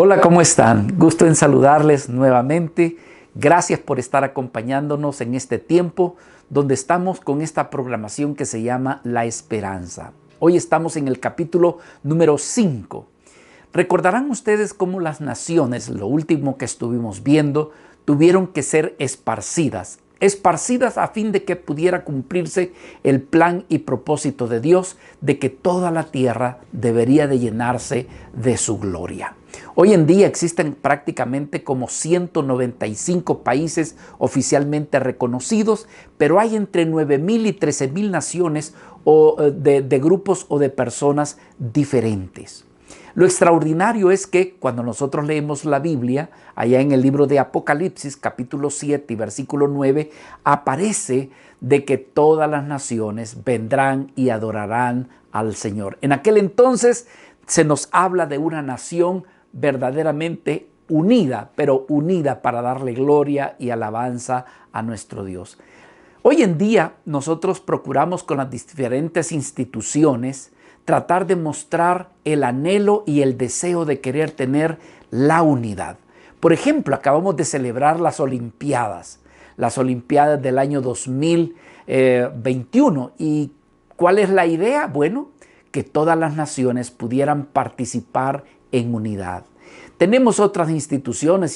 Hola, ¿cómo están? Gusto en saludarles nuevamente. Gracias por estar acompañándonos en este tiempo donde estamos con esta programación que se llama La Esperanza. Hoy estamos en el capítulo número 5. Recordarán ustedes cómo las naciones, lo último que estuvimos viendo, tuvieron que ser esparcidas a fin de que pudiera cumplirse el plan y propósito de Dios de que toda la tierra debería de llenarse de su gloria. Hoy en día existen prácticamente como 195 países oficialmente reconocidos, pero hay entre 9,000 y 13,000 naciones de grupos o de personas diferentes. Lo extraordinario es que cuando nosotros leemos la Biblia, allá en el libro de Apocalipsis, capítulo 7 y versículo 9, aparece de que todas las naciones vendrán y adorarán al Señor. En aquel entonces se nos habla de una nación verdaderamente unida, pero unida para darle gloria y alabanza a nuestro Dios. Hoy en día nosotros procuramos con las diferentes instituciones tratar de mostrar el anhelo y el deseo de querer tener la unidad. Por ejemplo, acabamos de celebrar las Olimpiadas del año 2021. ¿Y cuál es la idea? Bueno, que todas las naciones pudieran participar en unidad. Tenemos otras instituciones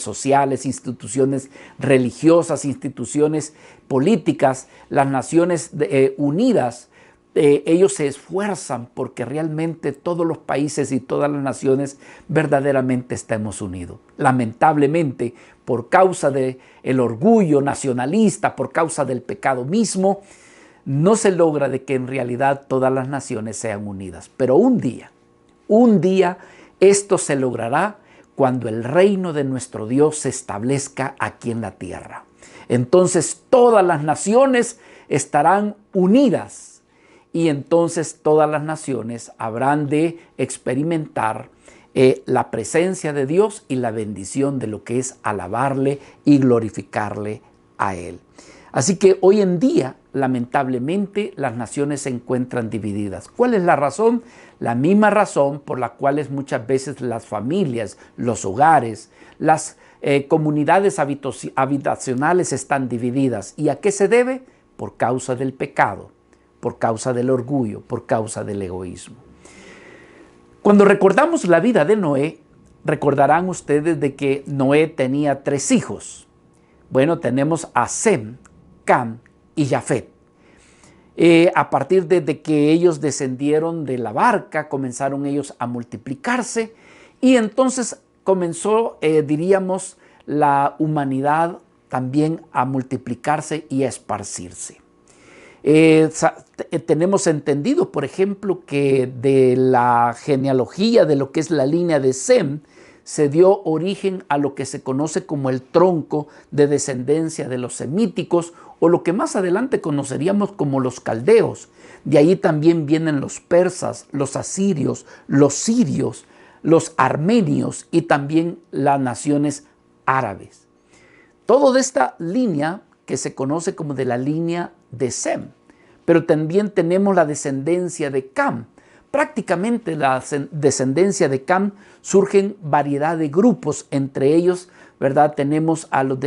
sociales, instituciones religiosas, instituciones políticas, las Naciones Unidas. Ellos se esfuerzan porque realmente todos los países y todas las naciones verdaderamente estemos unidos. Lamentablemente, por causa del orgullo nacionalista, por causa del pecado mismo, no se logra de que en realidad todas las naciones sean unidas. Pero un día, esto se logrará cuando el reino de nuestro Dios se establezca aquí en la tierra. Entonces todas las naciones estarán unidas. Y entonces todas las naciones habrán de experimentar la presencia de Dios y la bendición de lo que es alabarle y glorificarle a Él. Así que hoy en día, lamentablemente, las naciones se encuentran divididas. ¿Cuál es la razón? La misma razón por la cual muchas veces las familias, los hogares, las comunidades habitacionales están divididas. ¿Y a qué se debe? Por causa del pecado, por causa del orgullo, por causa del egoísmo. Cuando recordamos la vida de Noé, recordarán ustedes de que Noé tenía 3 hijos. Bueno, tenemos a Sem, Cam y Jafet. A partir de que ellos descendieron de la barca, comenzaron ellos a multiplicarse y entonces comenzó, diríamos, la humanidad también a multiplicarse y a esparcirse. Tenemos entendido, por ejemplo, que de la genealogía de lo que es la línea de Sem se dio origen a lo que se conoce como el tronco de descendencia de los semíticos o lo que más adelante conoceríamos como los caldeos. De ahí también vienen los persas, los asirios, los sirios, los armenios y también las naciones árabes. Todo de esta línea que se conoce como de la línea de Sem, pero también tenemos la descendencia de Cam. Prácticamente la descendencia de Cam surgen variedad de grupos, entre ellos, ¿verdad? Tenemos a los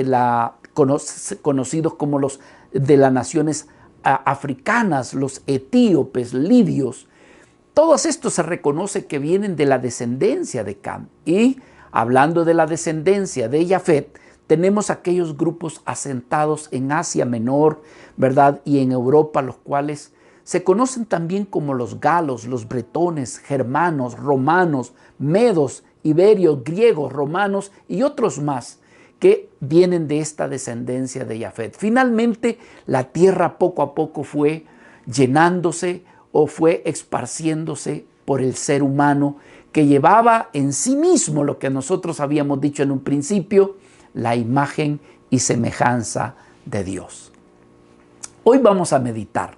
conocidos como los de las naciones africanas, los etíopes, libios. Todos estos se reconoce que vienen de la descendencia de Cam. Y hablando de la descendencia de Jafet, tenemos aquellos grupos asentados en Asia Menor, ¿verdad? Y en Europa, los cuales se conocen también como los galos, los bretones, germanos, romanos, medos, iberios, griegos, romanos y otros más que vienen de esta descendencia de Jafet. Finalmente, la tierra poco a poco fue llenándose o fue esparciéndose por el ser humano que llevaba en sí mismo lo que nosotros habíamos dicho en un principio, la imagen y semejanza de Dios. Hoy vamos a meditar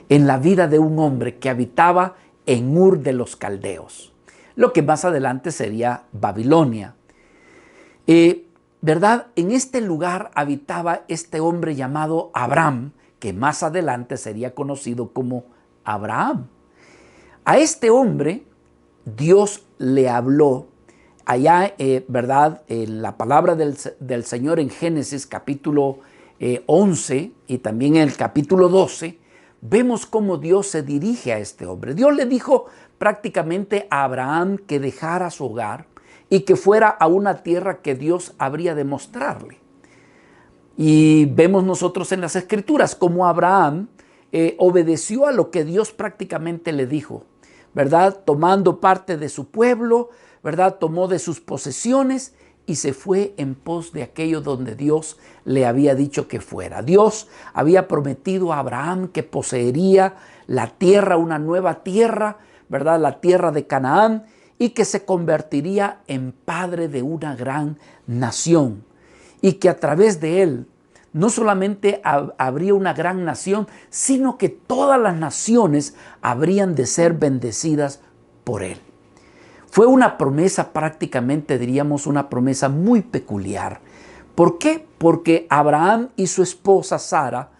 en la vida de un hombre que habitaba en Ur de los Caldeos, lo que más adelante sería Babilonia. ¿Verdad? En este lugar habitaba este hombre llamado Abraham, que más adelante sería conocido como Abraham. A este hombre Dios le habló allá, ¿verdad? En la palabra del Señor en Génesis capítulo 11 y también en el capítulo 12, vemos cómo Dios se dirige a este hombre. Dios le dijo prácticamente a Abraham que dejara su hogar y que fuera a una tierra que Dios habría de mostrarle. Y vemos nosotros en las Escrituras cómo Abraham obedeció a lo que Dios prácticamente le dijo, ¿verdad? Tomando parte de su pueblo, ¿verdad? Tomó de sus posesiones y se fue en pos de aquello donde Dios le había dicho que fuera. Dios había prometido a Abraham que poseería la tierra, una nueva tierra, ¿verdad? La tierra de Canaán, y que se convertiría en padre de una gran nación. Y que a través de él no solamente habría una gran nación, sino que todas las naciones habrían de ser bendecidas por él. Fue una promesa prácticamente, diríamos, una promesa muy peculiar. ¿Por qué? Porque Abraham y su esposa Sara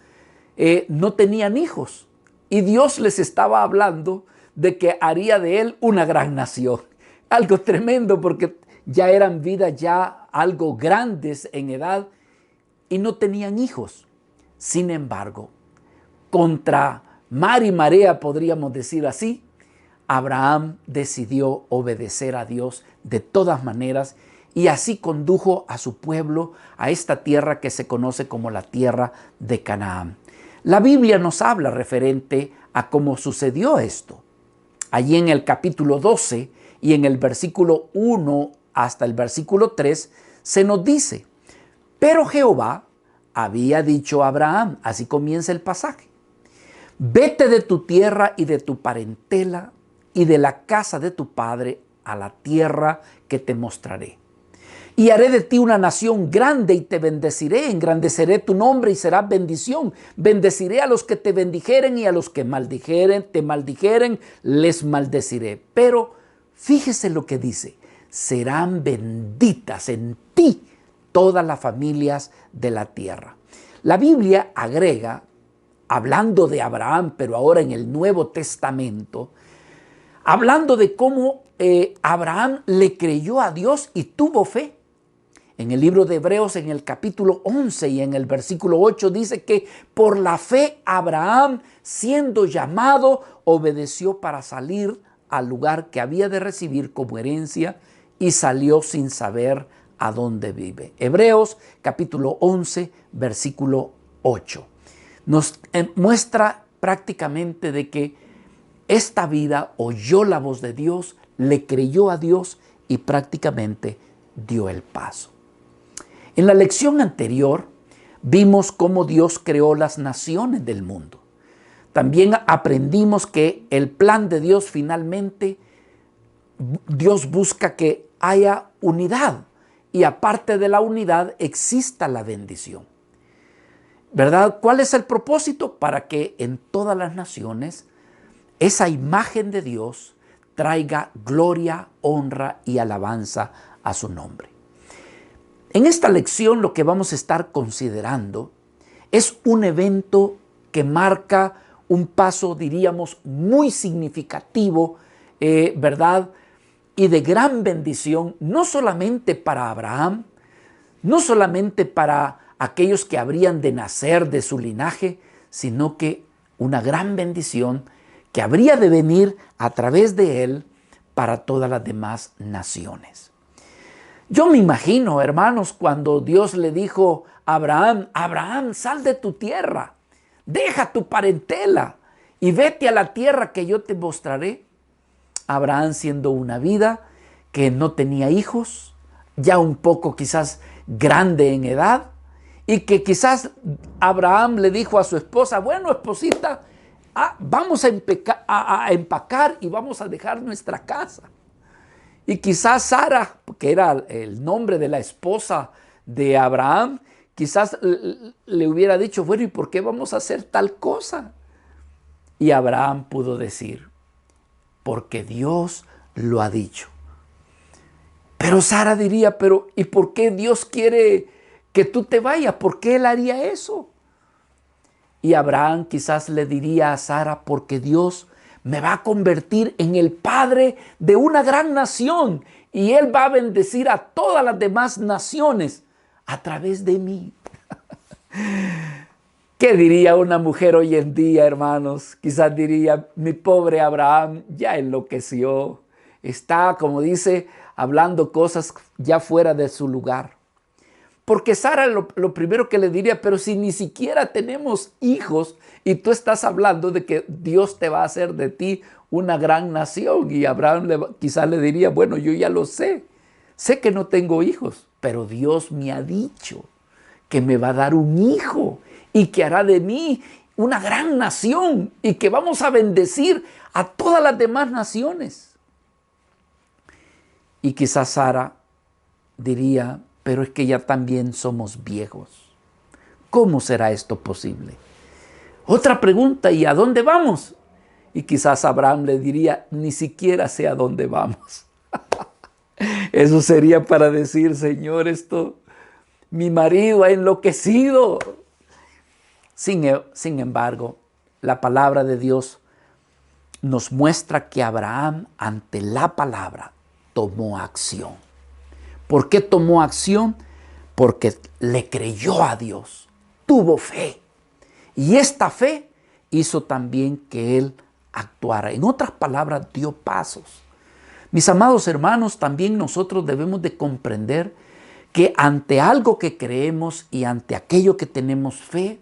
no tenían hijos. Y Dios les estaba hablando de que haría de él una gran nación. Algo tremendo porque ya eran vidas ya algo grandes en edad y no tenían hijos. Sin embargo, contra mar y marea, podríamos decir así, Abraham decidió obedecer a Dios de todas maneras y así condujo a su pueblo a esta tierra que se conoce como la tierra de Canaán. La Biblia nos habla referente a cómo sucedió esto. Allí en el capítulo 12 y en el versículo 1 hasta el versículo 3 se nos dice: pero Jehová había dicho a Abraham, así comienza el pasaje: vete de tu tierra y de tu parentela y de la casa de tu padre a la tierra que te mostraré. Y haré de ti una nación grande y te bendeciré, engrandeceré tu nombre y serás bendición. Bendeciré a los que te bendijeren y a los que te maldijeren, les maldeciré. Pero fíjese lo que dice: serán benditas en ti todas las familias de la tierra. La Biblia agrega, hablando de Abraham, pero ahora en el Nuevo Testamento, hablando de cómo Abraham le creyó a Dios y tuvo fe. En el libro de Hebreos, en el capítulo 11 y en el versículo 8, dice que por la fe Abraham, siendo llamado, obedeció para salir al lugar que había de recibir como herencia y salió sin saber a dónde vive. Hebreos capítulo 11, versículo 8. Nos muestra prácticamente de que esta vida oyó la voz de Dios, le creyó a Dios y prácticamente dio el paso. En la lección anterior vimos cómo Dios creó las naciones del mundo. También aprendimos que el plan de Dios finalmente, Dios busca que haya unidad y aparte de la unidad exista la bendición. ¿Verdad? ¿Cuál es el propósito? Para que en todas las naciones esa imagen de Dios traiga gloria, honra y alabanza a su nombre. En esta lección lo que vamos a estar considerando es un evento que marca un paso, diríamos, muy significativo, ¿verdad? Y de gran bendición, no solamente para Abraham, no solamente para aquellos que habrían de nacer de su linaje, sino que una gran bendición que habría de venir a través de él para todas las demás naciones. Yo me imagino, hermanos, cuando Dios le dijo a Abraham: Abraham, sal de tu tierra, deja tu parentela y vete a la tierra que yo te mostraré. Abraham, siendo una vida que no tenía hijos, ya un poco quizás grande en edad, y que quizás Abraham le dijo a su esposa: bueno, esposita, vamos a empacar y vamos a dejar nuestra casa. Y quizás Sara, que era el nombre de la esposa de Abraham, quizás le hubiera dicho: bueno, ¿y por qué vamos a hacer tal cosa? Y Abraham pudo decir: porque Dios lo ha dicho. Pero Sara diría: pero ¿y por qué Dios quiere que tú te vayas? ¿Por qué él haría eso? Y Abraham quizás le diría a Sara: porque Dios me va a convertir en el padre de una gran nación y Él va a bendecir a todas las demás naciones a través de mí. ¿Qué diría una mujer hoy en día, hermanos? Quizás diría, mi pobre Abraham ya enloqueció. Está, como dice, hablando cosas ya fuera de su lugar. Porque Sara lo primero que le diría, pero si ni siquiera tenemos hijos y tú estás hablando de que Dios te va a hacer de ti una gran nación. Y Abraham quizás le diría, bueno, yo ya lo sé. Sé que no tengo hijos, pero Dios me ha dicho que me va a dar un hijo y que hará de mí una gran nación y que vamos a bendecir a todas las demás naciones. Y quizás Sara diría, pero es que ya también somos viejos. ¿Cómo será esto posible? Otra pregunta, ¿y a dónde vamos? Y quizás Abraham le diría, ni siquiera sé a dónde vamos. Eso sería para decir, Señor, mi marido ha enloquecido. Sin embargo, la palabra de Dios nos muestra que Abraham, ante la palabra, tomó acción. ¿Por qué tomó acción? Porque le creyó a Dios, tuvo fe. Y esta fe hizo también que él actuara. En otras palabras, dio pasos. Mis amados hermanos, también nosotros debemos de comprender que ante algo que creemos y ante aquello que tenemos fe,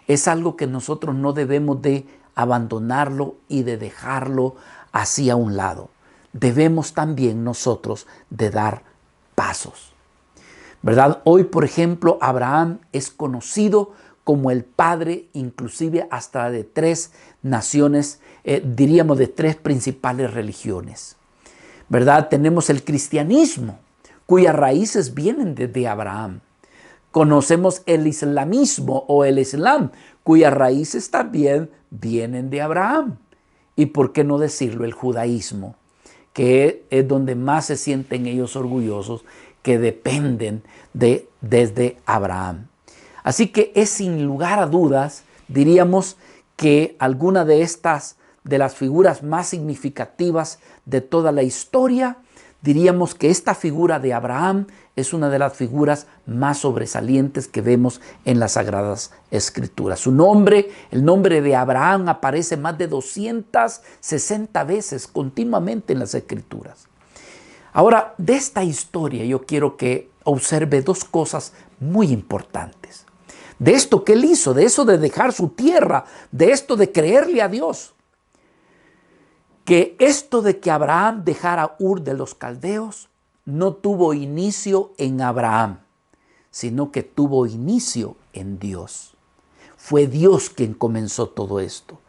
es algo que nosotros no debemos de abandonarlo y de dejarlo así a un lado. Debemos también nosotros de dar pasos, ¿verdad? Hoy, por ejemplo, Abraham es conocido como el padre, inclusive hasta de 3 naciones, diríamos de 3 principales religiones, ¿verdad? Tenemos el cristianismo, cuyas raíces vienen desde Abraham. Conocemos el islamismo o el islam, cuyas raíces también vienen de Abraham. Y por qué no decirlo, el judaísmo, que es donde más se sienten ellos orgullosos, que dependen desde Abraham. Así que es sin lugar a dudas, diríamos que alguna de las figuras más significativas de toda la historia, diríamos que esta figura de Abraham es una de las figuras más sobresalientes que vemos en las Sagradas Escrituras. Su nombre, el nombre de Abraham, aparece más de 260 veces continuamente en las Escrituras. Ahora, de esta historia yo quiero que observe 2 cosas muy importantes. De esto que él hizo, de eso de dejar su tierra, de esto de creerle a Dios. Que esto de que Abraham dejara Ur de los Caldeos no tuvo inicio en Abraham, sino que tuvo inicio en Dios. Fue Dios quien comenzó todo esto,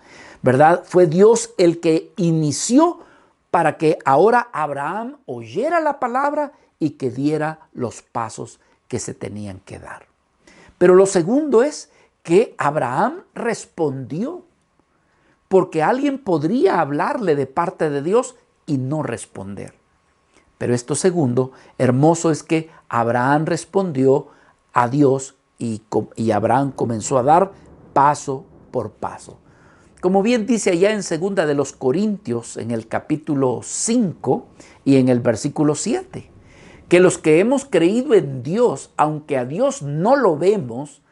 ¿verdad? Fue Dios el que inició para que ahora Abraham oyera la palabra y que diera los pasos que se tenían que dar. Pero lo segundo es que Abraham respondió, porque alguien podría hablarle de parte de Dios y no responder. Pero esto segundo, hermoso, es que Abraham respondió a Dios y Abraham comenzó a dar paso por paso. Como bien dice allá en 2 de los Corintios, en el capítulo 5 y en el versículo 7, que los que hemos creído en Dios, aunque a Dios no lo vemos,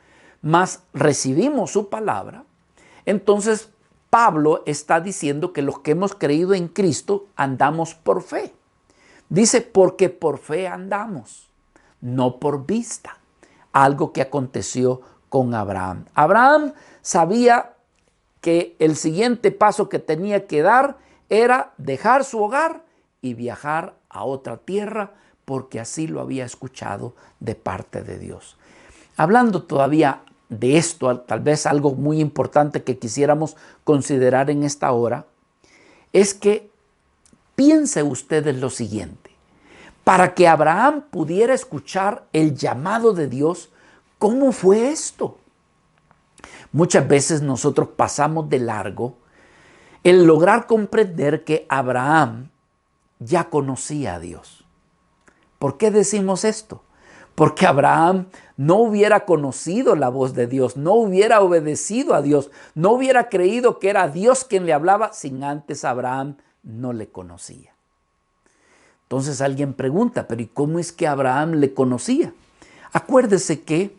mas recibimos su palabra, entonces Pablo está diciendo que los que hemos creído en Cristo andamos por fe. Dice, porque por fe andamos, no por vista. Algo que aconteció con Abraham. Abraham sabía que el siguiente paso que tenía que dar era dejar su hogar y viajar a otra tierra, porque así lo había escuchado de parte de Dios. Hablando todavía de esto, tal vez algo muy importante que quisiéramos considerar en esta hora, es que piense ustedes lo siguiente. Para que Abraham pudiera escuchar el llamado de Dios, ¿cómo fue esto? Muchas veces nosotros pasamos de largo el lograr comprender que Abraham ya conocía a Dios. ¿Por qué decimos esto? Porque Abraham no hubiera conocido la voz de Dios, no hubiera obedecido a Dios, no hubiera creído que era Dios quien le hablaba sin antes Abraham no le conocía. Entonces alguien pregunta, pero ¿y cómo es que Abraham le conocía? Acuérdese que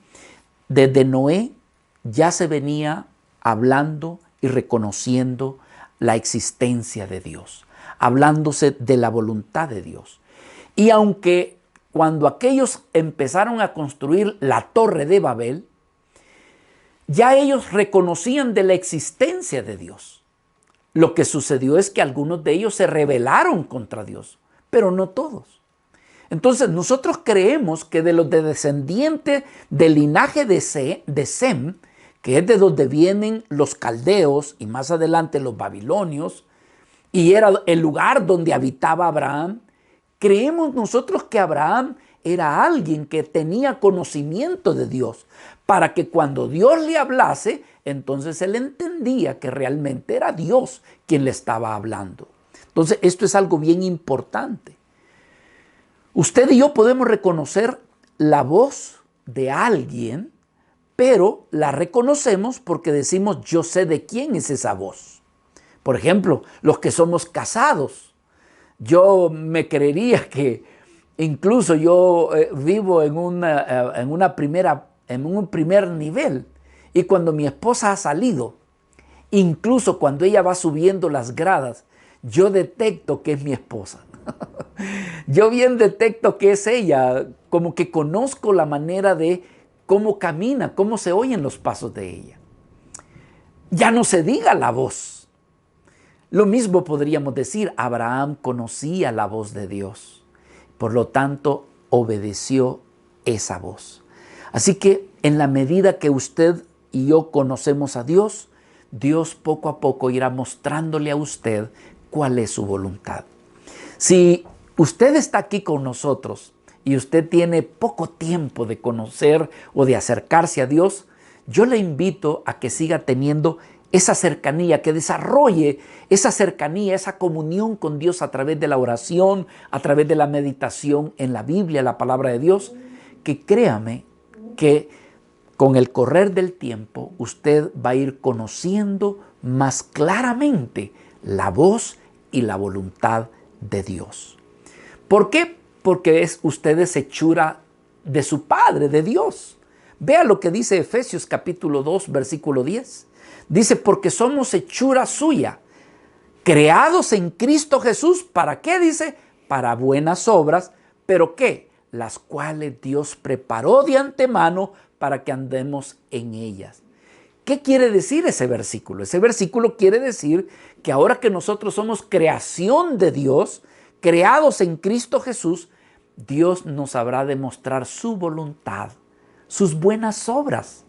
desde Noé ya se venía hablando y reconociendo la existencia de Dios, hablándose de la voluntad de Dios. Y aunque cuando aquellos empezaron a construir la Torre de Babel, ya ellos reconocían de la existencia de Dios. Lo que sucedió es que algunos de ellos se rebelaron contra Dios, pero no todos. Entonces nosotros creemos que de los descendientes del linaje de Sem, que es de donde vienen los caldeos y más adelante los babilonios, y era el lugar donde habitaba Abraham, creemos nosotros que Abraham era alguien que tenía conocimiento de Dios, para que cuando Dios le hablase, entonces él entendía que realmente era Dios quien le estaba hablando. Entonces esto es algo bien importante. Usted y yo podemos reconocer la voz de alguien, pero la reconocemos porque decimos, yo sé de quién es esa voz. Por ejemplo, los que somos casados. Yo me creería que incluso yo vivo en un primer nivel, y cuando mi esposa ha salido, incluso cuando ella va subiendo las gradas, yo detecto que es mi esposa. Yo bien detecto que es ella, como que conozco la manera de cómo camina, cómo se oyen los pasos de ella. Ya no se diga la voz. Lo mismo podríamos decir, Abraham conocía la voz de Dios, por lo tanto obedeció esa voz. Así que en la medida que usted y yo conocemos a Dios, Dios poco a poco irá mostrándole a usted cuál es su voluntad. Si usted está aquí con nosotros y usted tiene poco tiempo de conocer o de acercarse a Dios, yo le invito a que siga teniendo esa cercanía, que desarrolle esa cercanía, esa comunión con Dios a través de la oración, a través de la meditación en la Biblia, la palabra de Dios, que créame que con el correr del tiempo usted va a ir conociendo más claramente la voz y la voluntad de Dios. ¿Por qué? Porque usted es hechura de su Padre, de Dios. Vea lo que dice Efesios capítulo 2, versículo 10. Dice, porque somos hechura suya, creados en Cristo Jesús. ¿Para qué? Dice, para buenas obras. ¿Pero qué? Las cuales Dios preparó de antemano para que andemos en ellas. ¿Qué quiere decir ese versículo? Ese versículo quiere decir que ahora que nosotros somos creación de Dios, creados en Cristo Jesús, Dios nos habrá de mostrar su voluntad, sus buenas obras,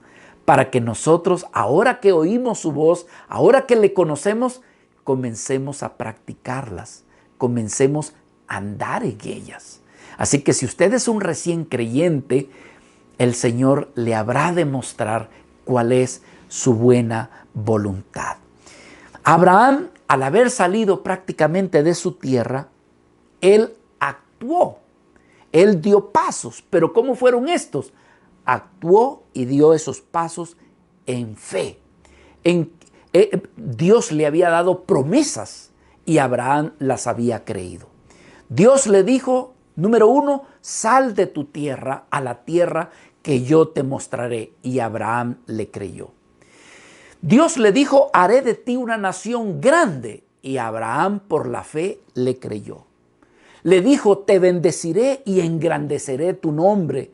para que nosotros, ahora que oímos su voz, ahora que le conocemos, comencemos a practicarlas, comencemos a andar en ellas. Así que si usted es un recién creyente, el Señor le habrá de mostrar cuál es su buena voluntad. Abraham, al haber salido prácticamente de su tierra, él actuó, él dio pasos. ¿Pero cómo fueron estos? Actuó y dio esos pasos en fe. Dios le había dado promesas y Abraham las había creído. Dios le dijo, número 1, sal de tu tierra a la tierra que yo te mostraré. Y Abraham le creyó. Dios le dijo, haré de ti una nación grande. Y Abraham por la fe le creyó. Le dijo, te bendeciré y engrandeceré tu nombre.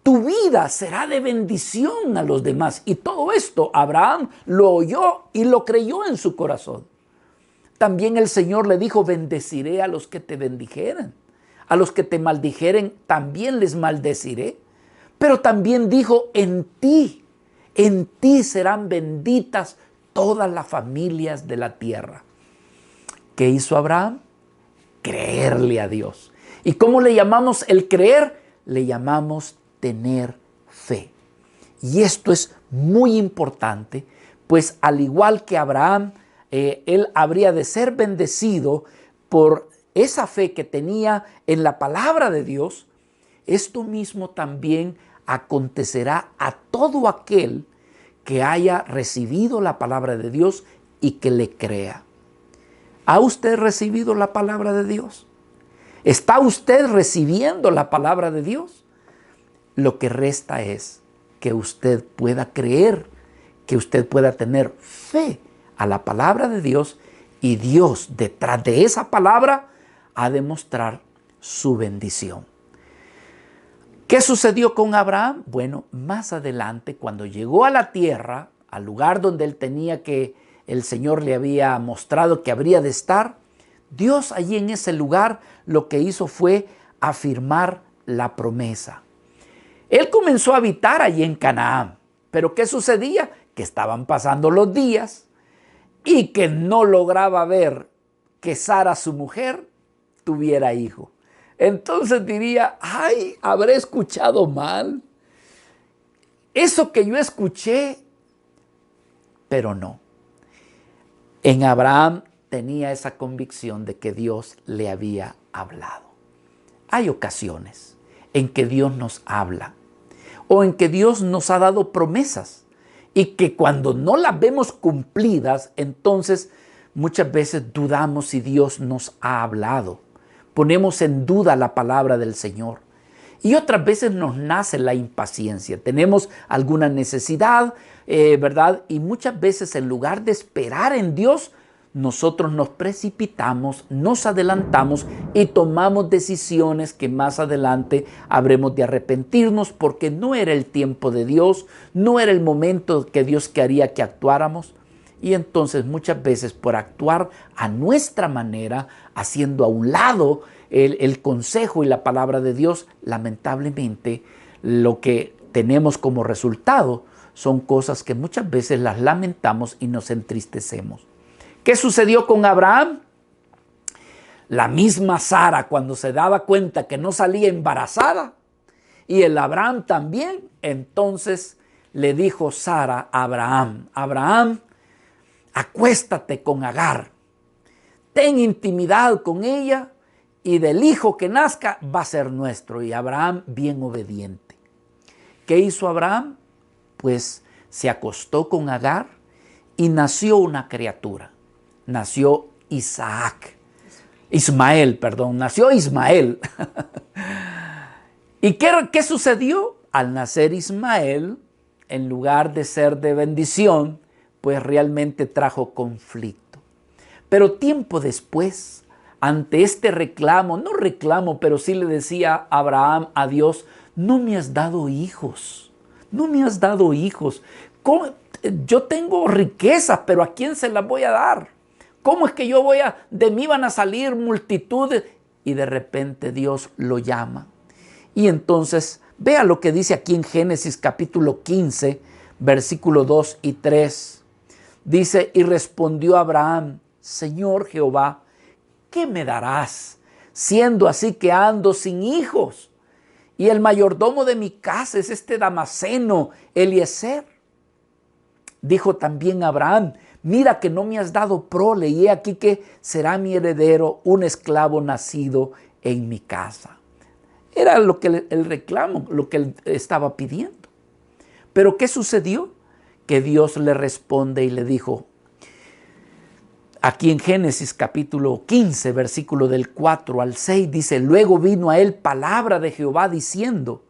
Tu vida será de bendición a los demás. Y todo esto Abraham lo oyó y lo creyó en su corazón. También el Señor le dijo, bendeciré a los que te bendijeren. A los que te maldijeren también les maldeciré. Pero también dijo, en ti serán benditas todas las familias de la tierra. ¿Qué hizo Abraham? Creerle a Dios. ¿Y cómo le llamamos el creer? Le llamamos tener fe. Y esto es muy importante, pues al igual que Abraham, él habría de ser bendecido por esa fe que tenía en la palabra de Dios. Esto mismo también acontecerá a todo aquel que haya recibido la palabra de Dios y que le crea. ¿Ha usted recibido la palabra de Dios? ¿Está usted recibiendo la palabra de Dios? Lo que resta es que usted pueda creer, que usted pueda tener fe a la palabra de Dios, y Dios detrás de esa palabra ha de mostrar su bendición. ¿Qué sucedió con Abraham? Bueno, más adelante, cuando llegó a la tierra, al lugar donde él tenía que, el Señor le había mostrado que habría de estar, Dios allí en ese lugar lo que hizo fue afirmar la promesa. Él comenzó a habitar allí en Canaán, pero ¿qué sucedía? Que estaban pasando los días y que no lograba ver que Sara, su mujer, tuviera hijo. Entonces diría, ay, habré escuchado mal. Eso que yo escuché, pero no. En Abraham tenía esa convicción de que Dios le había hablado. Hay ocasiones en que Dios nos habla o en que Dios nos ha dado promesas y que cuando no las vemos cumplidas, entonces muchas veces dudamos si Dios nos ha hablado. Ponemos en duda la palabra del Señor. Y otras veces nos nace la impaciencia. Tenemos alguna necesidad, ¿verdad? Y muchas veces en lugar de esperar en Dios, nosotros nos precipitamos, nos adelantamos y tomamos decisiones que más adelante habremos de arrepentirnos porque no era el tiempo de Dios, no era el momento que Dios quería que actuáramos. Y entonces muchas veces por actuar a nuestra manera, haciendo a un lado el consejo y la palabra de Dios, lamentablemente lo que tenemos como resultado son cosas que muchas veces las lamentamos y nos entristecemos. ¿Qué sucedió con Abraham? La misma Sara, cuando se daba cuenta que no salía embarazada, y el Abraham también, entonces le dijo Sara a Abraham, Abraham, acuéstate con Agar, ten intimidad con ella y del hijo que nazca va a ser nuestro. Y Abraham bien obediente. ¿Qué hizo Abraham? Pues se acostó con Agar y nació una criatura. Nació Ismael. ¿Y qué sucedió? Al nacer Ismael, en lugar de ser de bendición, pues realmente trajo conflicto. Pero tiempo después, ante este reclamo, no reclamo, pero sí le decía Abraham a Dios, no me has dado hijos, no me has dado hijos. Yo tengo riquezas, pero ¿a quién se las voy a dar? ¿Cómo es que de mí van a salir multitudes? Y de repente Dios lo llama. Y entonces, vea lo que dice aquí en Génesis capítulo 15, versículo 2 y 3. Dice, y respondió Abraham, Señor Jehová, ¿qué me darás, siendo así que ando sin hijos? Y el mayordomo de mi casa es este Damaseno, Eliezer. Dijo también Abraham, mira que no me has dado prole, y he aquí que será mi heredero un esclavo nacido en mi casa. Era lo que el reclamo, lo que él estaba pidiendo. Pero ¿qué sucedió? Que Dios le responde y le dijo, aquí en Génesis capítulo 15, versículo del 4 al 6, dice, luego vino a él palabra de Jehová diciendo,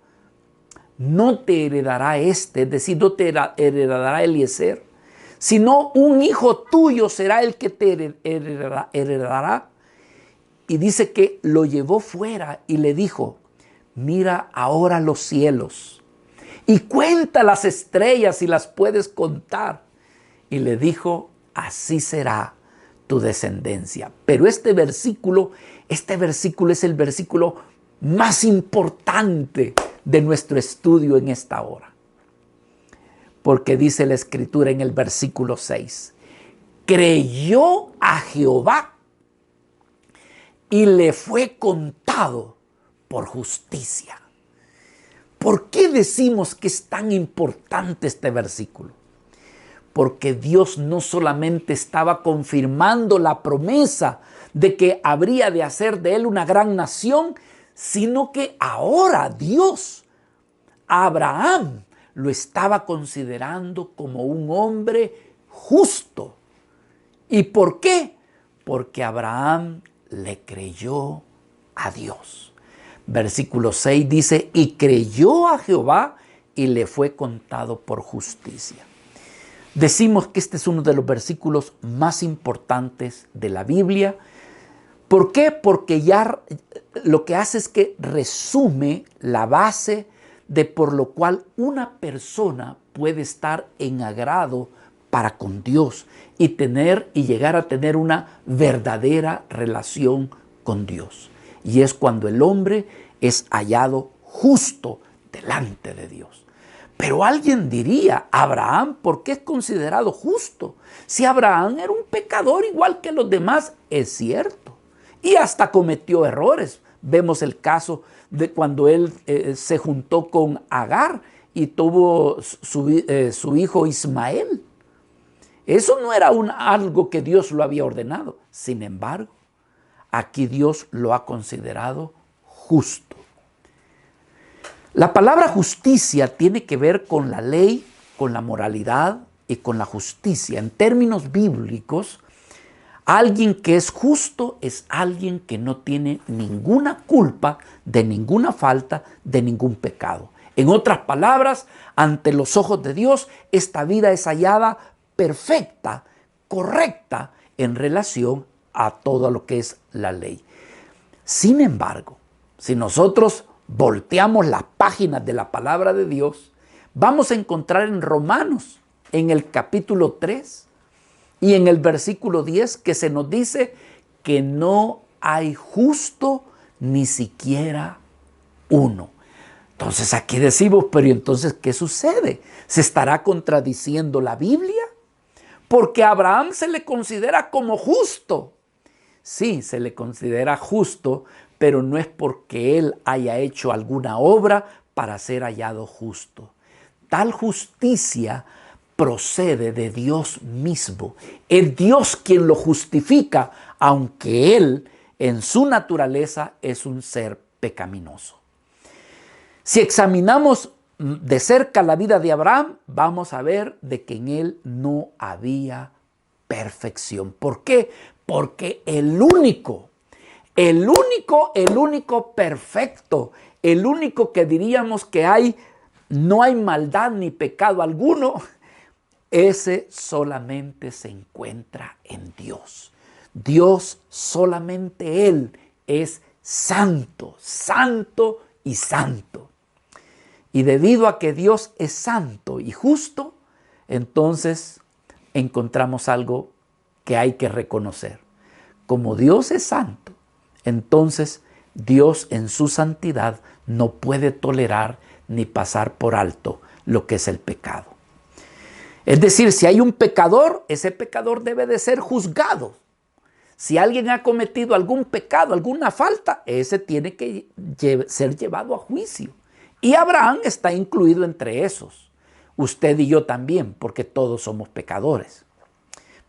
no te heredará es decir, no te heredará Eliezer, sino un hijo tuyo será el que te heredará. Y dice que lo llevó fuera y le dijo, mira ahora los cielos y cuenta las estrellas si las puedes contar. Y le dijo, así será tu descendencia. Pero este versículo es el versículo más importante de nuestro estudio en esta hora. Porque dice la Escritura en el versículo 6, creyó a Jehová y le fue contado por justicia. ¿Por qué decimos que es tan importante este versículo? Porque Dios no solamente estaba confirmando la promesa de que habría de hacer de él una gran nación, sino que ahora Dios, a Abraham, lo estaba considerando como un hombre justo. ¿Y por qué? Porque Abraham le creyó a Dios. Versículo 6 dice, y creyó a Jehová y le fue contado por justicia. Decimos que este es uno de los versículos más importantes de la Biblia. ¿Por qué? Porque ya lo que hace es que resume la base de por lo cual una persona puede estar en agrado para con Dios y llegar a tener una verdadera relación con Dios. Y es cuando el hombre es hallado justo delante de Dios. Pero alguien diría, Abraham, ¿por qué es considerado justo? Si Abraham era un pecador igual que los demás, es cierto. Y hasta cometió errores. Vemos el caso de cuando él se juntó con Agar y tuvo su hijo Ismael. Eso no era algo que Dios lo había ordenado. Sin embargo, aquí Dios lo ha considerado justo. La palabra justicia tiene que ver con la ley, con la moralidad y con la justicia. En términos bíblicos, alguien que es justo es alguien que no tiene ninguna culpa de ninguna falta, de ningún pecado. En otras palabras, ante los ojos de Dios, esta vida es hallada perfecta, correcta en relación a todo lo que es la ley. Sin embargo, si nosotros volteamos las páginas de la palabra de Dios, vamos a encontrar en Romanos, en el capítulo 3 y en el versículo 10, que se nos dice que no hay justo ni siquiera uno. Entonces aquí decimos, pero entonces, ¿qué sucede? ¿Se estará contradiciendo la Biblia? Porque a Abraham se le considera como justo. Sí, se le considera justo, pero no es porque él haya hecho alguna obra para ser hallado justo. Tal justicia procede de Dios mismo. Es Dios quien lo justifica, aunque él en su naturaleza es un ser pecaminoso. Si examinamos de cerca la vida de Abraham, vamos a ver de que en él no había perfección. ¿Por qué? Porque el único perfecto, el único que diríamos que no hay maldad ni pecado alguno, ese solamente se encuentra en Dios. Dios, solamente Él es santo, santo y santo. Y debido a que Dios es santo y justo, entonces encontramos algo que hay que reconocer. Como Dios es santo, entonces Dios en su santidad no puede tolerar ni pasar por alto lo que es el pecado. Es decir, si hay un pecador, ese pecador debe de ser juzgado. Si alguien ha cometido algún pecado, alguna falta, ese tiene que ser llevado a juicio. Y Abraham está incluido entre esos. Usted y yo también, porque todos somos pecadores,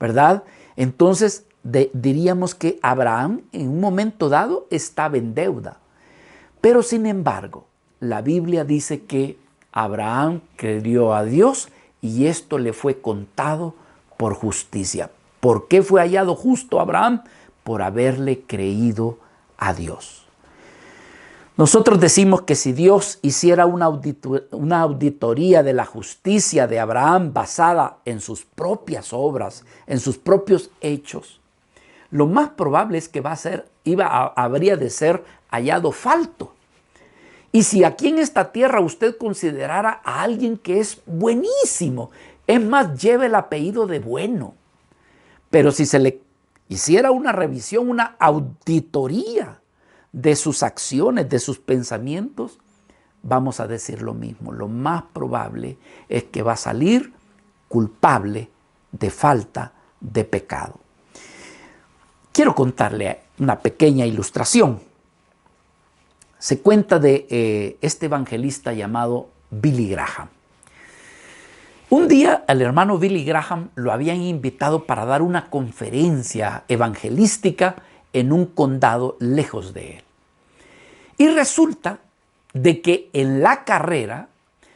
¿verdad? Entonces diríamos que Abraham en un momento dado estaba en deuda. Pero sin embargo, la Biblia dice que Abraham creyó a Dios y esto le fue contado por justicia. ¿Por qué fue hallado justo Abraham? Por haberle creído a Dios. Nosotros decimos que si Dios hiciera una auditoría de la justicia de Abraham basada en sus propias obras, en sus propios hechos, lo más probable es que habría de ser hallado falto. Y si aquí en esta tierra usted considerara a alguien que es buenísimo, es más, lleva el apellido de bueno, pero si se le hiciera una revisión, una auditoría de sus acciones, de sus pensamientos, vamos a decir lo mismo. Lo más probable es que va a salir culpable de falta de pecado. Quiero contarle una pequeña ilustración. Se cuenta de este evangelista llamado Billy Graham. Un día al hermano Billy Graham lo habían invitado para dar una conferencia evangelística en un condado lejos de él. Y resulta de que en la carrera,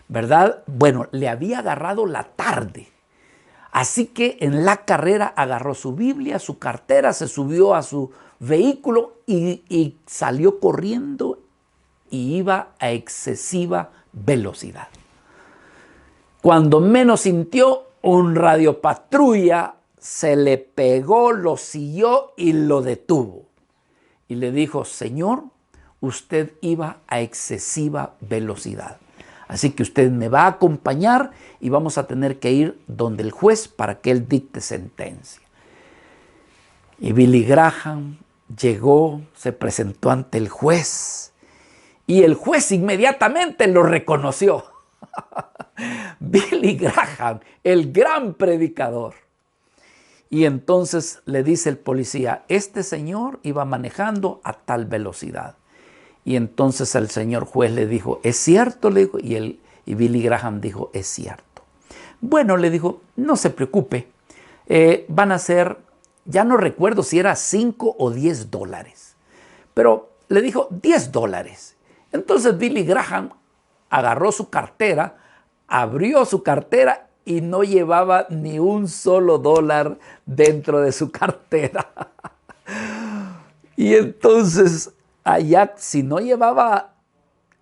¿verdad? Bueno, le había agarrado la tarde. Así que en la carrera agarró su Biblia, su cartera, se subió a su vehículo y salió corriendo y iba a excesiva velocidad. Cuando menos sintió, un radiopatrulla se le pegó, lo siguió y lo detuvo. Y le dijo: señor, usted iba a excesiva velocidad. Así que usted me va a acompañar y vamos a tener que ir donde el juez para que él dicte sentencia. Y Billy Graham llegó, se presentó ante el juez y el juez inmediatamente lo reconoció. Billy Graham, el gran predicador. Y entonces le dice el policía: este señor iba manejando a tal velocidad. Y entonces el señor juez le dijo: ¿es cierto? Le dijo, y Billy Graham dijo: es cierto. Bueno, le dijo, no se preocupe, van a ser, ya no recuerdo si era $5 o $10, pero le dijo $10. Entonces Billy Graham agarró su cartera, abrió su cartera y no llevaba ni un solo dólar dentro de su cartera. Y entonces allá, si no llevaba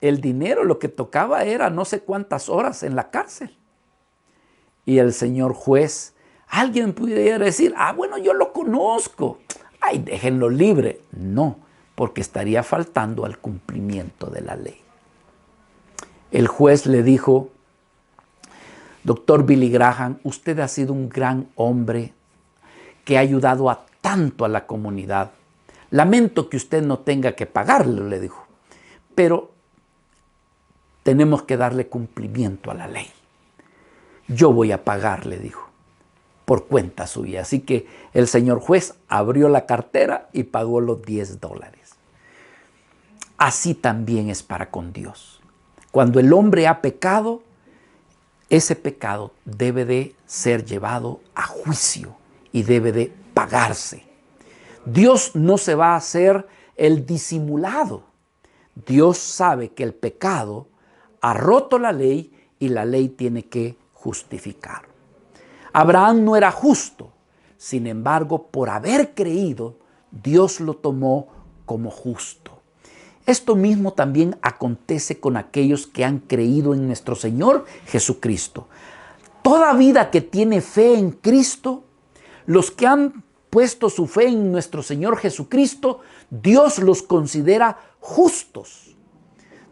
el dinero, lo que tocaba era no sé cuántas horas en la cárcel. Y el señor juez, alguien pudiera decir: ah, bueno, yo lo conozco, ay, déjenlo libre. No, porque estaría faltando al cumplimiento de la ley. El juez le dijo: doctor Billy Graham, usted ha sido un gran hombre que ha ayudado a tanto a la comunidad. Lamento que usted no tenga que pagarlo, le dijo, pero tenemos que darle cumplimiento a la ley. Yo voy a pagar, le dijo, por cuenta suya. Así que el señor juez abrió la cartera y pagó los $10. Así también es para con Dios. Cuando el hombre ha pecado, ese pecado debe de ser llevado a juicio y debe de pagarse. Dios no se va a hacer el disimulado. Dios sabe que el pecado ha roto la ley y la ley tiene que justificar. Abraham no era justo, sin embargo, por haber creído, Dios lo tomó como justo. Esto mismo también acontece con aquellos que han creído en nuestro Señor Jesucristo. Toda vida que tiene fe en Cristo, los que han puesto su fe en nuestro Señor Jesucristo, Dios los considera justos.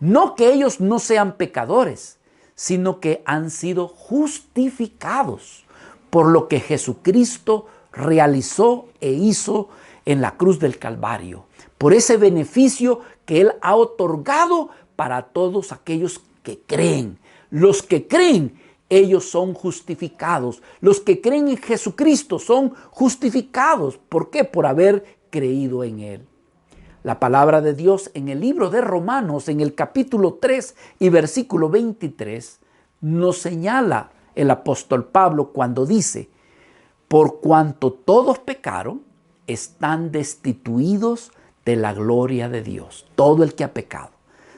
No que ellos no sean pecadores, sino que han sido justificados por lo que Jesucristo realizó e hizo en la cruz del Calvario, por ese beneficio que Él ha otorgado para todos aquellos que creen. Los que creen, ellos son justificados. Los que creen en Jesucristo son justificados. ¿Por qué? Por haber creído en Él. La palabra de Dios en el libro de Romanos, en el capítulo 3 y versículo 23, nos señala el apóstol Pablo cuando dice: por cuanto todos pecaron, están destituidos de la gloria de Dios, todo el que ha pecado.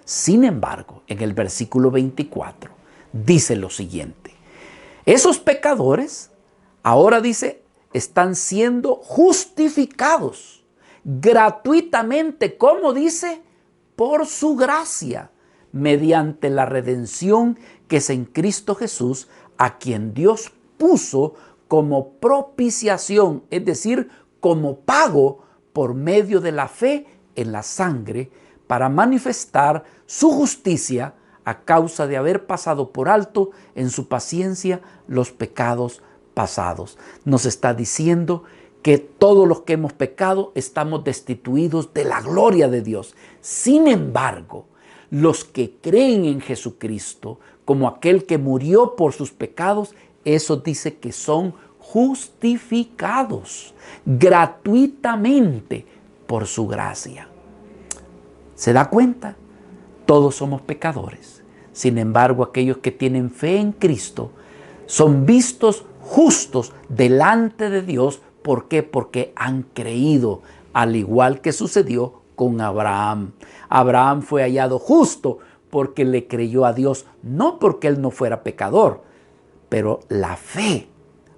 Sin embargo, en el versículo 24, dice lo siguiente: esos pecadores, ahora dice, están siendo justificados gratuitamente, como dice, por su gracia, mediante la redención que es en Cristo Jesús, a quien Dios puso como propiciación, es decir, como pago por medio de la fe en la sangre, para manifestar su justicia a causa de haber pasado por alto en su paciencia los pecados pasados. Nos está diciendo que todos los que hemos pecado estamos destituidos de la gloria de Dios. Sin embargo, los que creen en Jesucristo como aquel que murió por sus pecados, eso dice que son justificados gratuitamente por su gracia. ¿Se da cuenta? Todos somos pecadores. Sin embargo, aquellos que tienen fe en Cristo son vistos justos delante de Dios. ¿Por qué? Porque han creído, al igual que sucedió con Abraham. Abraham fue hallado justo porque le creyó a Dios, no porque él no fuera pecador, pero la fe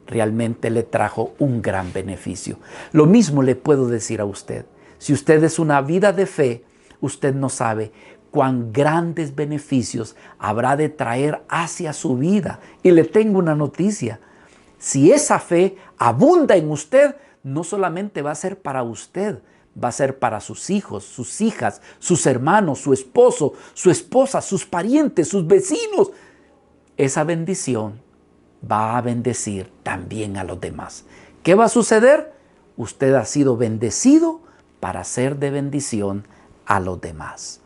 realmente le trajo un gran beneficio. Lo mismo le puedo decir a usted. Si usted es una vida de fe, usted no sabe cuán grandes beneficios habrá de traer hacia su vida. Y le tengo una noticia. Si esa fe abunda en usted, no solamente va a ser para usted, va a ser para sus hijos, sus hijas, sus hermanos, su esposo, su esposa, sus parientes, sus vecinos. Esa bendición va a bendecir también a los demás. ¿Qué va a suceder? Usted ha sido bendecido para ser de bendición a los demás.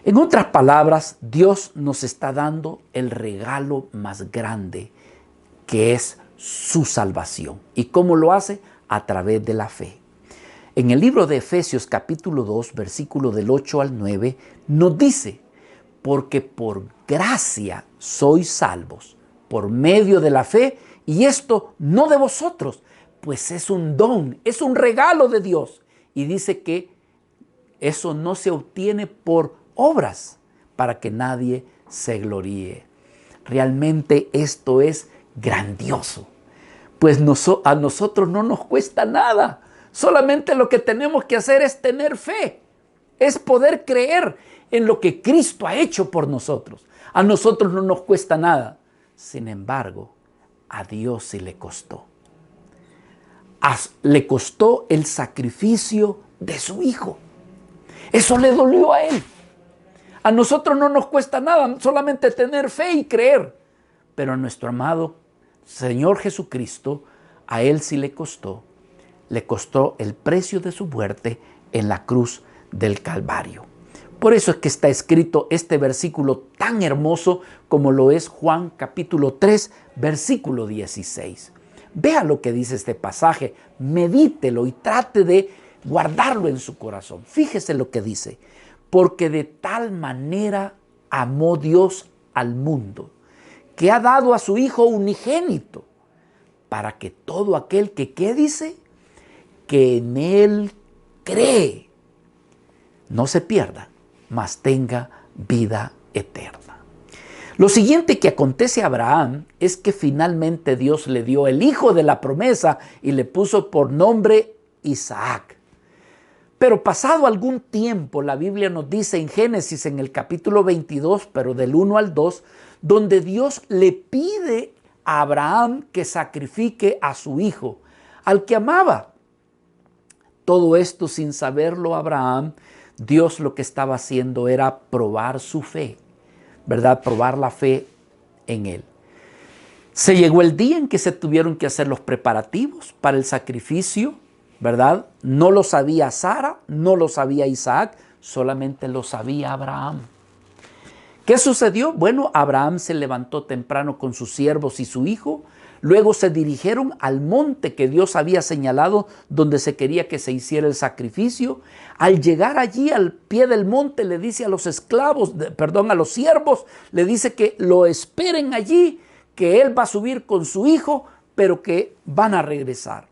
En otras palabras, Dios nos está dando el regalo más grande, que es su salvación. ¿Y cómo lo hace? A través de la fe. En el libro de Efesios capítulo 2, versículo del 8 al 9, nos dice: porque por gracia sois salvos, por medio de la fe, y esto no de vosotros, pues es un don, es un regalo de Dios. Y dice que eso no se obtiene por obras, para que nadie se gloríe. Realmente esto es grandioso, pues a nosotros no nos cuesta nada. Solamente lo que tenemos que hacer es tener fe, es poder creer en lo que Cristo ha hecho por nosotros. A nosotros no nos cuesta nada. Sin embargo, a Dios sí le costó. Le costó el sacrificio de su Hijo. Eso le dolió a Él. A nosotros no nos cuesta nada, solamente tener fe y creer. Pero a nuestro amado Señor Jesucristo, a Él sí le costó el precio de su muerte en la cruz del Calvario. Por eso es que está escrito este versículo tan hermoso como lo es Juan capítulo 3, versículo 16. Vea lo que dice este pasaje, medítelo y trate de guardarlo en su corazón. Fíjese lo que dice: porque de tal manera amó Dios al mundo, que ha dado a su Hijo unigénito, para que todo aquel que, ¿qué dice? Que en Él cree, no se pierda, mas tenga vida eterna. Lo siguiente que acontece a Abraham es que finalmente Dios le dio el hijo de la promesa y le puso por nombre Isaac. Pero pasado algún tiempo, la Biblia nos dice en Génesis, en el capítulo 22, pero del 1 al 2, donde Dios le pide a Abraham que sacrifique a su hijo, al que amaba. Todo esto sin saberlo Abraham, Dios lo que estaba haciendo era probar su fe, ¿verdad? Probar la fe en él. Se llegó el día en que se tuvieron que hacer los preparativos para el sacrificio, ¿verdad? No lo sabía Sara, no lo sabía Isaac, solamente lo sabía Abraham. ¿Qué sucedió? Bueno, Abraham se levantó temprano con sus siervos y su hijo. Luego se dirigieron al monte que Dios había señalado donde se quería que se hiciera el sacrificio. Al llegar allí al pie del monte le dice a los a los siervos, le dice que lo esperen allí, que él va a subir con su hijo, pero que van a regresar.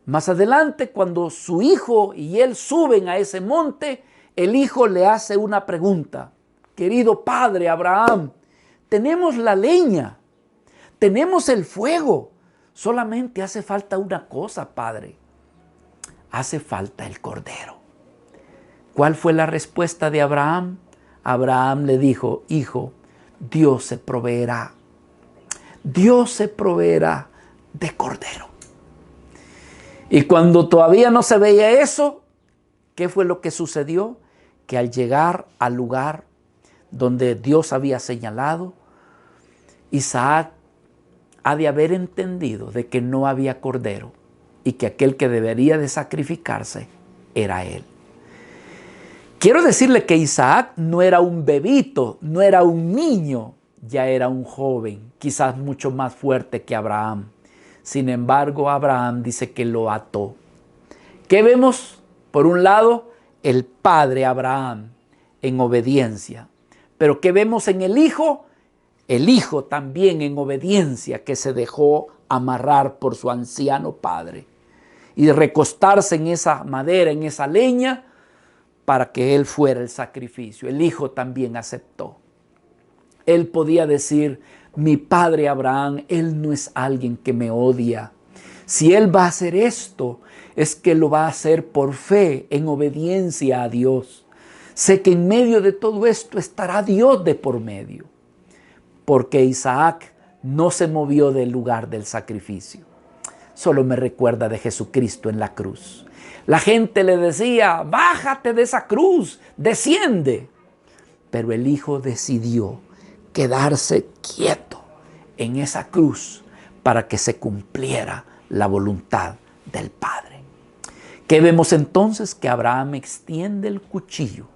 Más adelante, cuando su hijo y él suben a ese monte, el hijo le hace una pregunta: querido padre Abraham, tenemos la leña, tenemos el fuego, solamente hace falta una cosa, padre. Hace falta el cordero. ¿Cuál fue la respuesta de Abraham? Abraham le dijo: hijo, Dios se proveerá. Dios se proveerá de cordero. Y cuando todavía no se veía eso, ¿qué fue lo que sucedió? Que al llegar al lugar donde Dios había señalado, Isaac ha de haber entendido de que no había cordero y que aquel que debería de sacrificarse era él. Quiero decirle que Isaac no era un bebito, no era un niño, ya era un joven, quizás mucho más fuerte que Abraham. Sin embargo, Abraham dice que lo ató. ¿Qué vemos? Por un lado, el padre Abraham en obediencia. Pero ¿qué vemos en el hijo? El hijo también en obediencia, que se dejó amarrar por su anciano padre y recostarse en esa madera, en esa leña, para que él fuera el sacrificio. El hijo también aceptó. Él podía decir: mi padre Abraham, él no es alguien que me odia. Si Él va a hacer esto, es que lo va a hacer por fe, en obediencia a Dios. Sé que en medio de todo esto estará Dios de por medio, porque Isaac no se movió del lugar del sacrificio. Solo me recuerda de Jesucristo en la cruz. La gente le decía, bájate de esa cruz, desciende. Pero el Hijo decidió quedarse quieto en esa cruz para que se cumpliera la voluntad del Padre. ¿Qué vemos entonces? Que Abraham extiende el cuchillo,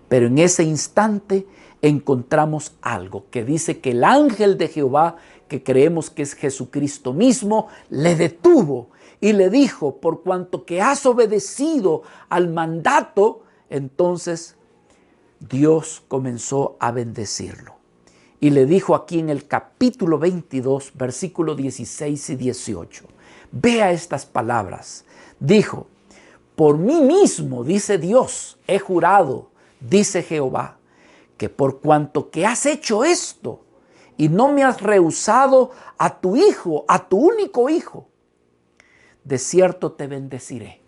pero en ese instante encontramos algo que dice que el ángel de Jehová, que creemos que es Jesucristo mismo, le detuvo y le dijo, por cuanto que has obedecido al mandato, entonces Dios comenzó a bendecirlo. Y le dijo aquí en el capítulo 22, versículos 16 y 18. Vea estas palabras. Dijo, por mí mismo, dice Dios, he jurado, dice Jehová, que por cuanto que has hecho esto y no me has rehusado a tu hijo, a tu único hijo, de cierto te bendeciré.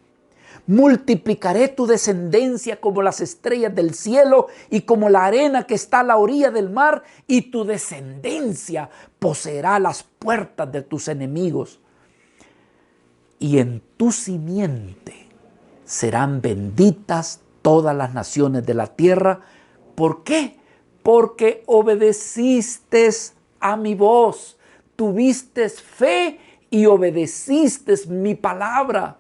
Multiplicaré tu descendencia como las estrellas del cielo y como la arena que está a la orilla del mar, y tu descendencia poseerá las puertas de tus enemigos. Y en tu simiente serán benditas todas las naciones de la tierra. ¿Por qué? Porque obedeciste a mi voz, tuviste fe y obedeciste mi palabra.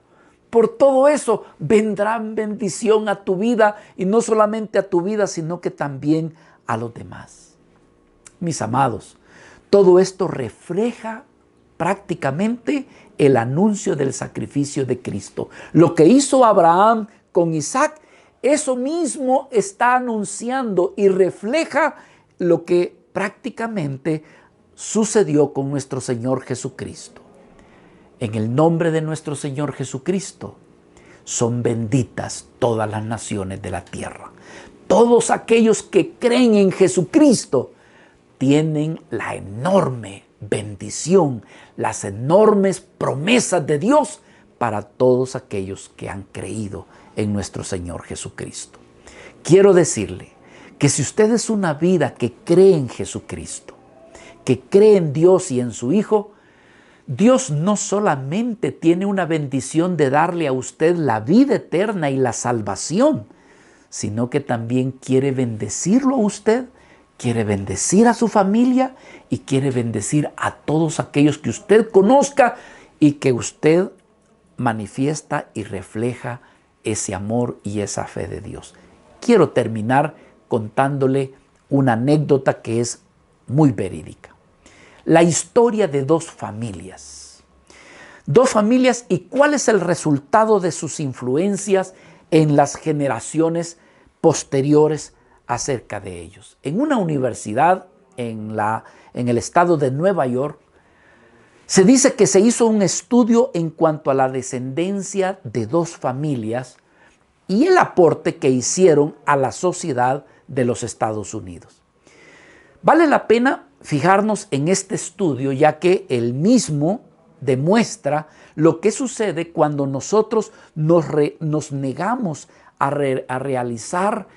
Por todo eso vendrán bendición a tu vida, y no solamente a tu vida, sino que también a los demás. Mis amados, todo esto refleja prácticamente el anuncio del sacrificio de Cristo. Lo que hizo Abraham con Isaac, eso mismo está anunciando y refleja lo que prácticamente sucedió con nuestro Señor Jesucristo. En el nombre de nuestro Señor Jesucristo son benditas todas las naciones de la tierra. Todos aquellos que creen en Jesucristo tienen la enorme bendición, las enormes promesas de Dios para todos aquellos que han creído en nuestro Señor Jesucristo. Quiero decirle que si usted es una vida que cree en Jesucristo, que cree en Dios y en su Hijo, Dios no solamente tiene una bendición de darle a usted la vida eterna y la salvación, sino que también quiere bendecirlo a usted, quiere bendecir a su familia y quiere bendecir a todos aquellos que usted conozca y que usted manifiesta y refleja ese amor y esa fe de Dios. Quiero terminar contándole una anécdota que es muy verídica. La historia de dos familias. Dos familias, y cuál es el resultado de sus influencias en las generaciones posteriores acerca de ellos. En una universidad en el estado de Nueva York, se dice que se hizo un estudio en cuanto a la descendencia de dos familias y el aporte que hicieron a la sociedad de los Estados Unidos. Vale la pena fijarnos en este estudio, ya que el mismo demuestra lo que sucede cuando nosotros nos negamos a realizar,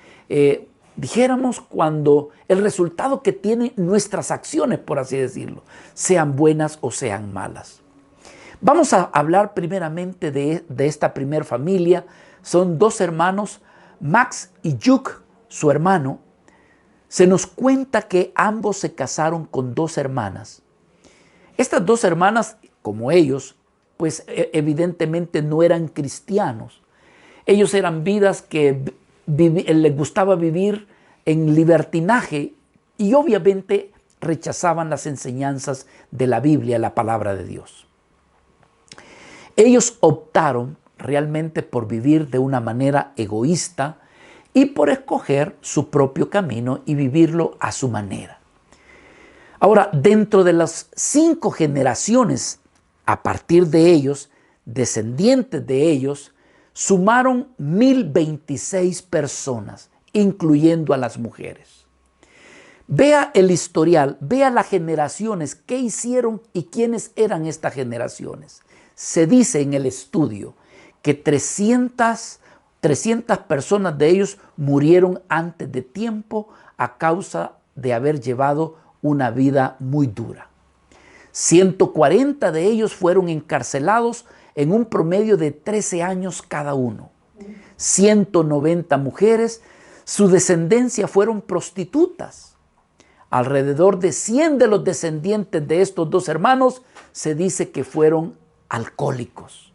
dijéramos, cuando el resultado que tienen nuestras acciones, por así decirlo, sean buenas o sean malas. Vamos a hablar primeramente de esta primer familia. Son dos hermanos, Max y Duke, su hermano. Se nos cuenta que ambos se casaron con dos hermanas. Estas dos hermanas, como ellos, pues evidentemente no eran cristianos. Ellos eran vidas que les gustaba vivir en libertinaje y obviamente rechazaban las enseñanzas de la Biblia, la palabra de Dios. Ellos optaron realmente por vivir de una manera egoísta y por escoger su propio camino y vivirlo a su manera. Ahora, dentro de las 5 generaciones, a partir de ellos, descendientes de ellos, sumaron 1026 personas, incluyendo a las mujeres. Vea el historial, vea las generaciones, qué hicieron y quiénes eran estas generaciones. Se dice en el estudio que 300 personas de ellos murieron antes de tiempo a causa de haber llevado una vida muy dura. 140 de ellos fueron encarcelados en un promedio de 13 años cada uno. 190 mujeres, su descendencia fueron prostitutas. Alrededor de 100 de los descendientes de estos dos hermanos se dice que fueron alcohólicos.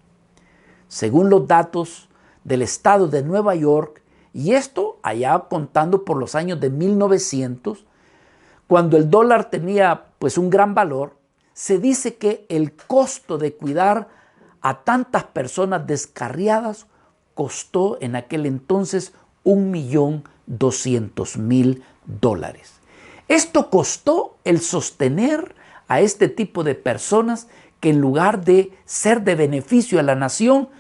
Según los datos del estado de Nueva York, y esto allá contando por los años de 1900, cuando el dólar tenía pues un gran valor, se dice que el costo de cuidar a tantas personas descarriadas costó en aquel entonces $1.200.000. Esto costó el sostener a este tipo de personas que en lugar de ser de beneficio a la nación,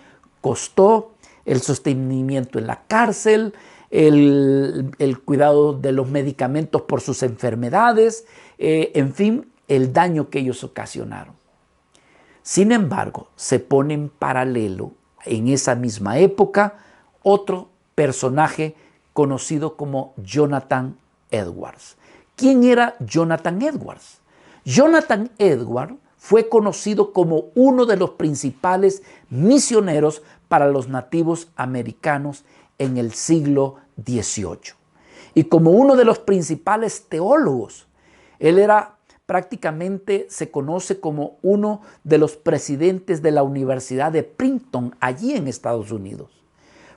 costó el sostenimiento en la cárcel, el cuidado de los medicamentos por sus enfermedades, en fin, el daño que ellos ocasionaron. Sin embargo, se pone en paralelo en esa misma época otro personaje conocido como Jonathan Edwards. ¿Quién era Jonathan Edwards? Jonathan Edwards fue conocido como uno de los principales misioneros para los nativos americanos en el siglo XVIII y como uno de los principales teólogos. Él era prácticamente, se conoce como uno de los presidentes de la Universidad de Princeton, allí en Estados Unidos.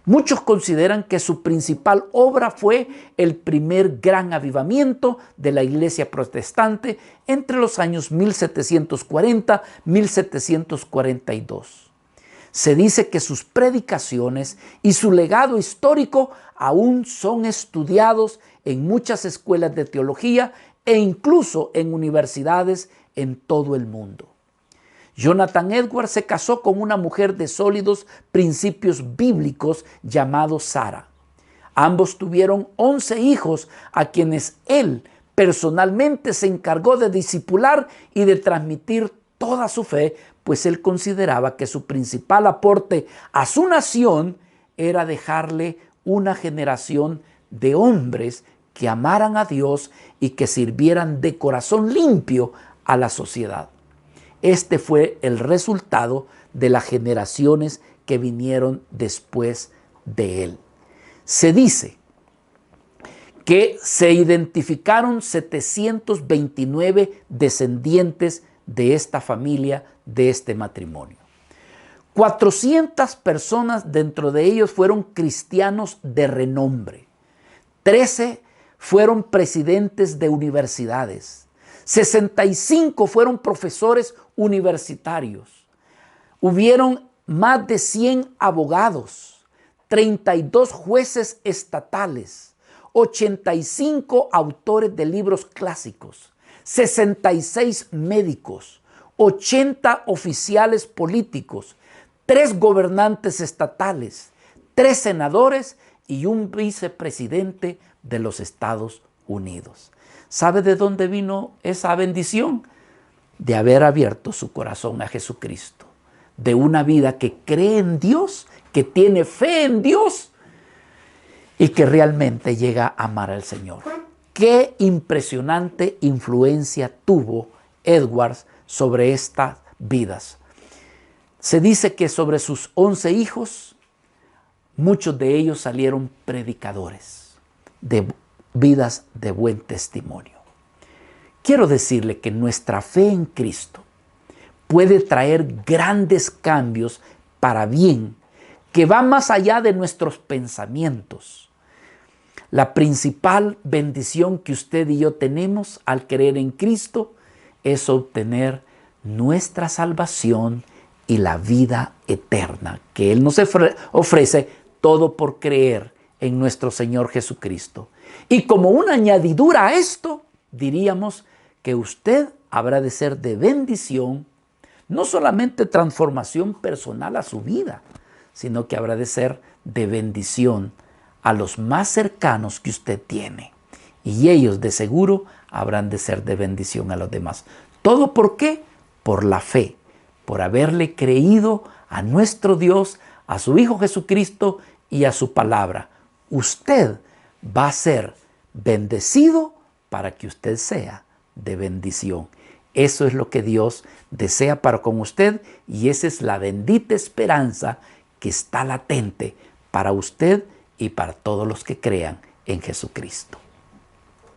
Muchos consideran que su principal obra fue el primer gran avivamiento de la iglesia protestante entre los años 1740-1742. Se dice que sus predicaciones y su legado histórico aún son estudiados en muchas escuelas de teología e incluso en universidades en todo el mundo. Jonathan Edwards se casó con una mujer de sólidos principios bíblicos llamada Sara. Ambos tuvieron 11 hijos a quienes él personalmente se encargó de discipular y de transmitir toda su fe, pues él consideraba que su principal aporte a su nación era dejarle una generación de hombres que amaran a Dios y que sirvieran de corazón limpio a la sociedad. Este fue el resultado de las generaciones que vinieron después de él. Se dice que se identificaron 729 descendientes de esta familia, de este matrimonio. 400 personas dentro de ellos fueron cristianos de renombre. 13 fueron presidentes de universidades. 65 fueron profesores universitarios. Hubieron más de 100 abogados, 32 jueces estatales, 85 autores de libros clásicos, 66 médicos, 80 oficiales políticos, 3 gobernantes estatales, 3 senadores y un vicepresidente de los Estados Unidos. ¿Sabe de dónde vino esa bendición? De haber abierto su corazón a Jesucristo, de una vida que cree en Dios, que tiene fe en Dios y que realmente llega a amar al Señor. Qué impresionante influencia tuvo Edwards sobre estas vidas. Se dice que sobre sus 11 hijos, muchos de ellos salieron predicadores de vidas de buen testimonio. Quiero decirle que nuestra fe en Cristo puede traer grandes cambios para bien, que va más allá de nuestros pensamientos. La principal bendición que usted y yo tenemos al creer en Cristo es obtener nuestra salvación y la vida eterna, que Él nos ofrece todo por creer en nuestro Señor Jesucristo. Y como una añadidura a esto, diríamos que usted habrá de ser de bendición, no solamente transformación personal a su vida, sino que habrá de ser de bendición a los más cercanos que usted tiene. Y ellos de seguro habrán de ser de bendición a los demás. ¿Todo por qué? Por la fe, por haberle creído a nuestro Dios, a su Hijo Jesucristo y a su palabra. Usted va a ser bendecido para que usted sea de bendición. Eso es lo que Dios desea para con usted y esa es la bendita esperanza que está latente para usted y para todos los que crean en Jesucristo.